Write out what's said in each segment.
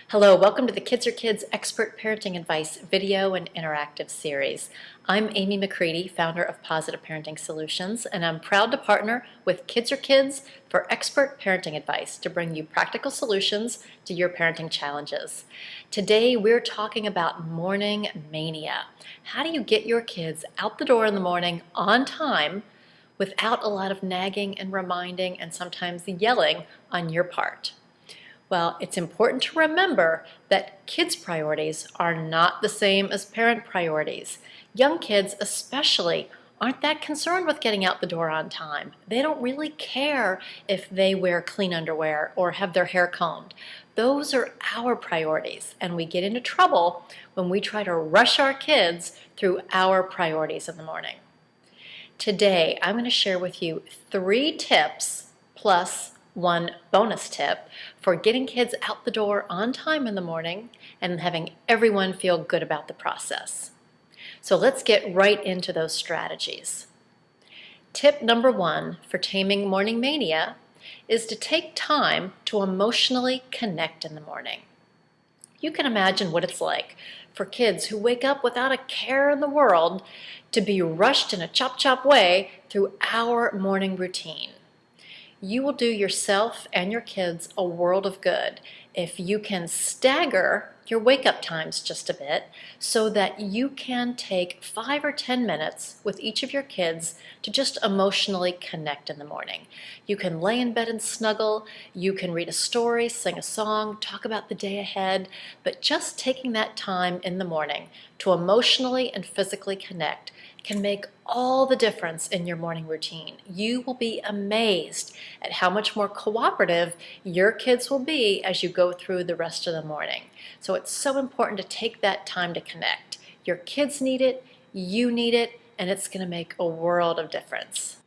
Hello, welcome to the Kids Are Kids Expert Parenting Advice video and interactive series. I'm Amy McCready, founder of Positive Parenting Solutions, and I'm proud to partner with Kids Are Kids for expert parenting advice to bring you practical solutions to your parenting challenges. Today, we're talking about morning mania. How do you get your kids out the door in the morning on time without a lot of nagging and reminding and sometimes yelling on your part? Well, it's important to remember that kids' priorities are not the same as parent priorities. Young kids especially aren't that concerned with getting out the door on time. They don't really care if they wear clean underwear or have their hair combed. Those are our priorities, and we get into trouble when we try to rush our kids through our priorities in the morning. Today, I'm going to share with you 3 tips plus one bonus tip for getting kids out the door on time in the morning and having everyone feel good about the process. So let's get right into those strategies. Tip number 1 for taming morning mania is to take time to emotionally connect in the morning. You can imagine what it's like for kids who wake up without a care in the world to be rushed in a chop-chop way through our morning routine. You will do yourself and your kids a world of good if you can stagger your wake-up times just a bit so that you can take 5 or 10 minutes with each of your kids to just emotionally connect in the morning. You can lay in bed and snuggle, you can read a story, sing a song, talk about the day ahead, but just taking that time in the morning to emotionally and physically connect can make all the difference in your morning routine. You will be amazed at how much more cooperative your kids will be as you go through the rest of the morning. So it's so important to take that time to connect. Your kids need it, you need it, and it's going to make a world of difference.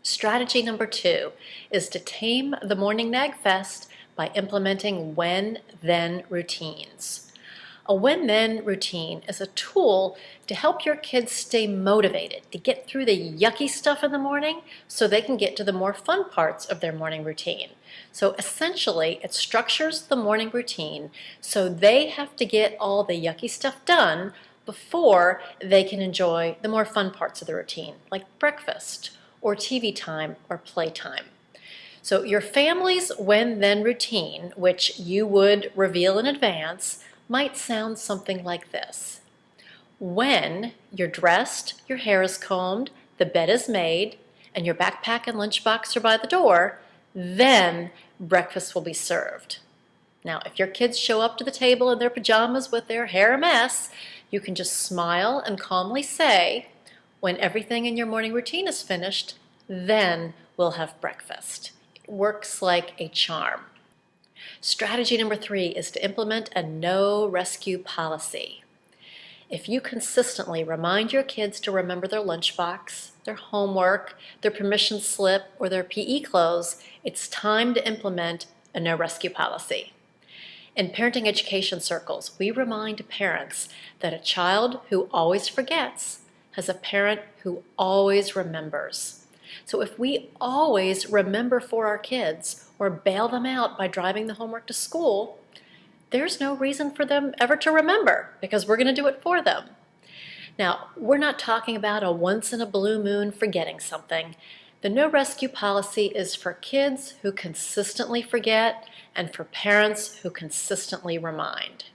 Strategy number 2 is to tame the morning nag fest by implementing when-then routines. A when-then routine is a tool to help your kids stay motivated to get through the yucky stuff in the morning so they can get to the more fun parts of their morning routine. So essentially, it structures the morning routine so they have to get all the yucky stuff done before they can enjoy the more fun parts of the routine, like breakfast or TV time or playtime. So your family's when-then routine, which you would reveal in advance, might sound something like this. When you're dressed, your hair is combed, the bed is made, and your backpack and lunchbox are by the door, then breakfast will be served. Now, if your kids show up to the table in their pajamas with their hair a mess, you can just smile and calmly say, when everything in your morning routine is finished, then we'll have breakfast. It works like a charm. Strategy number 3 is to implement a no rescue policy. If you consistently remind your kids to remember their lunchbox, their homework, their permission slip, or their PE clothes, it's time to implement a no rescue policy. In parenting education circles, we remind parents that a child who always forgets has a parent who always remembers. So if we always remember for our kids or bail them out by driving the homework to school, there's no reason for them ever to remember because we're going to do it for them. Now, we're not talking about a once in a blue moon forgetting something. The no rescue policy is for kids who consistently forget and for parents who consistently remind.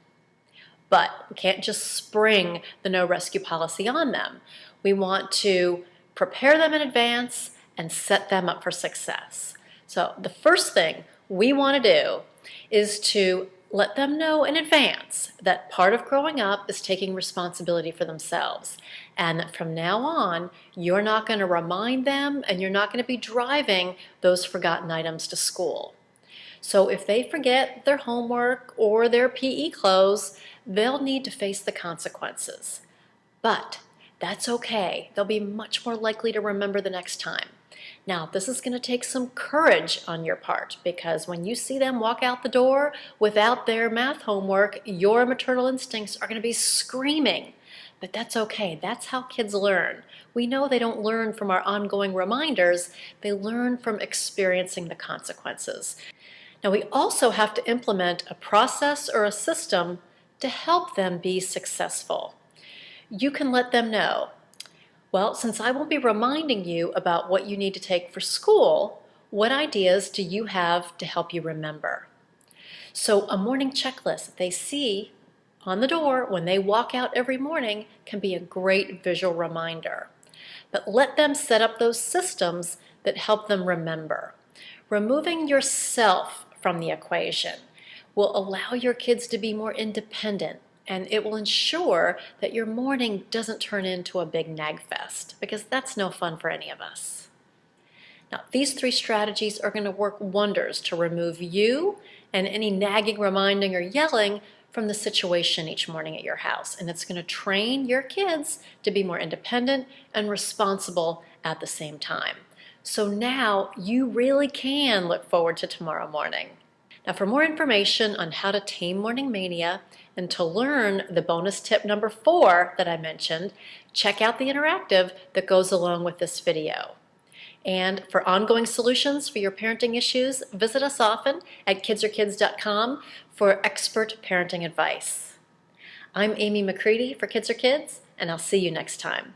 But we can't just spring the no rescue policy on them. We want to prepare them in advance and set them up for success. So the first thing we want to do is to let them know in advance that part of growing up is taking responsibility for themselves, and that from now on, you're not going to remind them and you're not going to be driving those forgotten items to school. So if they forget their homework or their PE clothes, they'll need to face the consequences. But that's okay. They'll be much more likely to remember the next time. Now, this is going to take some courage on your part because when you see them walk out the door without their math homework, your maternal instincts are going to be screaming. But that's okay. That's how kids learn. We know they don't learn from our ongoing reminders. They learn from experiencing the consequences. Now, we also have to implement a process or a system to help them be successful. You can let them know, well, since I won't be reminding you about what you need to take for school, what ideas do you have to help you remember? So a morning checklist that they see on the door when they walk out every morning can be a great visual reminder. But let them set up those systems that help them remember. Removing yourself from the equation will allow your kids to be more independent, and it will ensure that your morning doesn't turn into a big nag fest, because that's no fun for any of us. Now, these 3 strategies are going to work wonders to remove you and any nagging, reminding, or yelling from the situation each morning at your house. And it's going to train your kids to be more independent and responsible at the same time. So now you really can look forward to tomorrow morning. Now, for more information on how to tame morning mania and to learn the bonus tip number 4 that I mentioned, check out the interactive that goes along with this video. And for ongoing solutions for your parenting issues, visit us often at kidsorkids.com for expert parenting advice. I'm Amy McCready for Kids Are Kids, and I'll see you next time.